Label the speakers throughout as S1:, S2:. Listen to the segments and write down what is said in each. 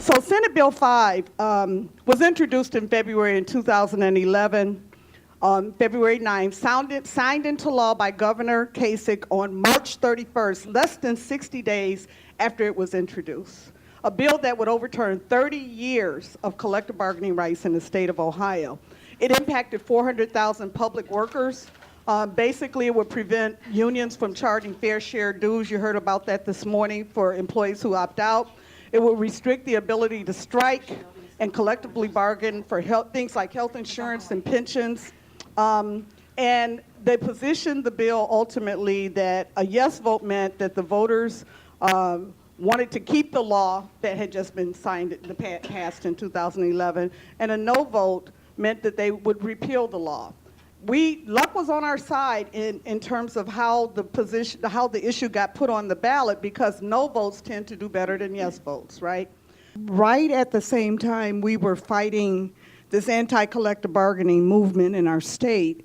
S1: So Senate Bill 5 was introduced in February in 2011. On February 9th, signed into law by Governor Kasich on March 31st, less than 60 days after it was introduced. A bill that would overturn 30 years of collective bargaining rights in the state of Ohio. It impacted 400,000 public workers. Basically, it would prevent unions from charging fair share dues. You heard about that this morning for employees who opt out. It would restrict the ability to strike and collectively bargain for things like health insurance and pensions. And they positioned the bill ultimately that a yes vote meant that the voters wanted to keep the law that had just been passed in 2011, and a no vote meant that they would repeal the law. Luck was on our side in terms of how the issue got put on the ballot, because no votes tend to do better than yes votes, right? Right at the same time we were fighting this anti-collective bargaining movement in our state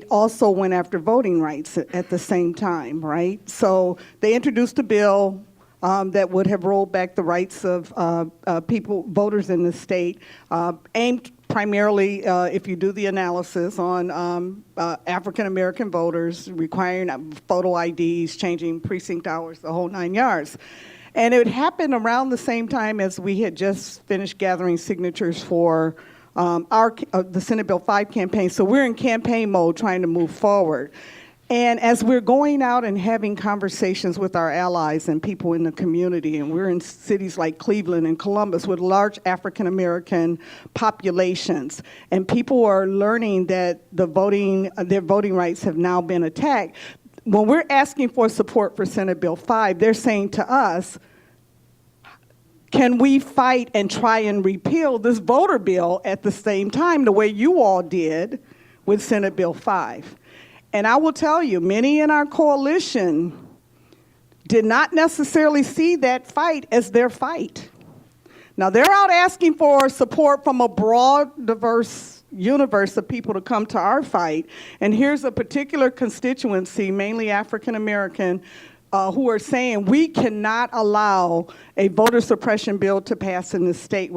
S1: also went after voting rights at the same time, right? So they introduced a bill that would have rolled back the rights of voters in the state, aimed primarily, if you do the analysis, on African-American voters, requiring photo IDs, changing precinct hours, the whole 9 yards. And it happened around the same time as we had just finished gathering signatures for the Senate Bill 5 campaign. So we're in campaign mode trying to move forward. And as we're going out and having conversations with our allies and people in the community, and we're in cities like Cleveland and Columbus with large African-American populations, and people are learning that their voting rights have now been attacked, when we're asking for support for Senate Bill 5, they're saying to us, can we fight and try and repeal this voter bill at the same time, the way you all did with Senate Bill 5? And I will tell you, many in our coalition did not necessarily see that fight as their fight. Now, they're out asking for support from a broad, diverse universe of people to come to our fight. And here's a particular constituency, mainly African American, who are saying we cannot allow a voter suppression bill to pass in this state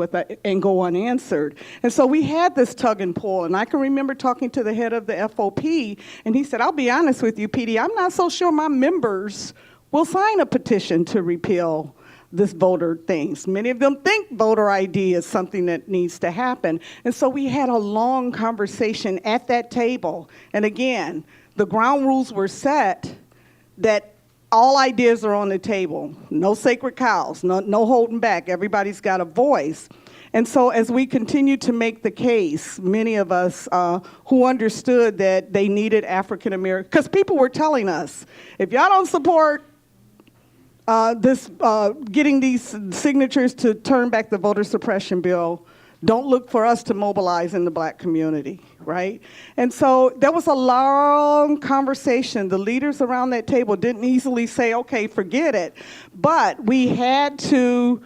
S1: and go unanswered. And so we had this tug and pull, and I can remember talking to the head of the FOP, and he said, I'll be honest with you, PD, I'm not so sure my members will sign a petition to repeal this voter things. Many of them think voter ID is something that needs to happen. And so we had a long conversation at that table. And again, the ground rules were set that all ideas are on the table. No sacred cows, no holding back. Everybody's got a voice. And so as we continue to make the case, many of us who understood that they needed African American, because people were telling us, if y'all don't support getting these signatures to turn back the voter suppression bill, don't look for us to mobilize in the Black community, right? And so there was a long conversation. The leaders around that table didn't easily say, okay, forget it. But we had to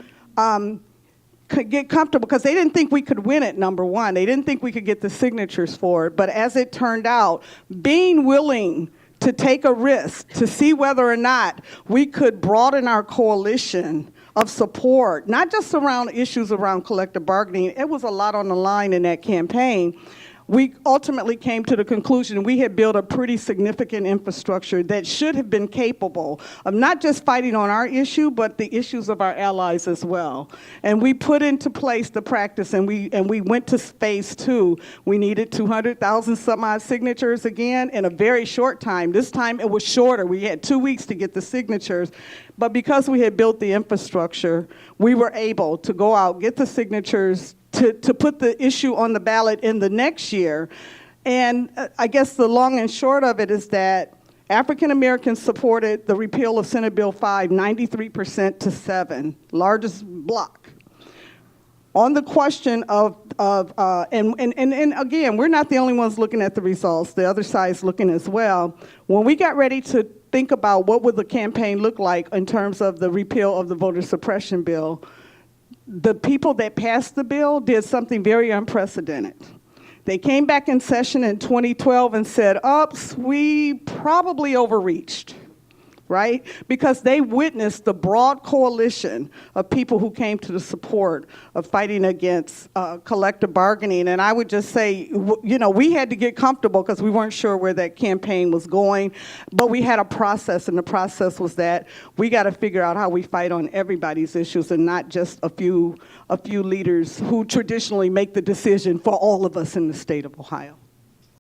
S1: get comfortable, because they didn't think we could win it, number one. They didn't think we could get the signatures for it. But as it turned out, being willing to take a risk to see whether or not we could broaden our coalition of support, not just around issues around collective bargaining. It was a lot on the line in that campaign. We ultimately came to the conclusion we had built a pretty significant infrastructure that should have been capable of not just fighting on our issue, but the issues of our allies as well. And we put into place the practice, and we went to phase 2. We needed 200,000 some odd signatures again in a very short time. This time it was shorter. We had 2 weeks to get the signatures. But because we had built the infrastructure, we were able to go out, get the signatures, to put the issue on the ballot in the next year. And I guess the long and short of it is that African Americans supported the repeal of Senate Bill 5, 93% to 7, largest block. On the question and again, we're not the only ones looking at the results. The other side's looking as well. When we got ready to think about what would the campaign look like in terms of the repeal of the voter suppression bill, the people that passed the bill did something very unprecedented. They came back in session in 2012 and said, oops, we probably overreached. right? Because they witnessed the broad coalition of people who came to the support of fighting against collective bargaining. And I would just say, you know, we had to get comfortable because we weren't sure where that campaign was going, but we had a process, and the process was that we got to figure out how we fight on everybody's issues and not just a few leaders who traditionally make the decision for all of us in the state of Ohio.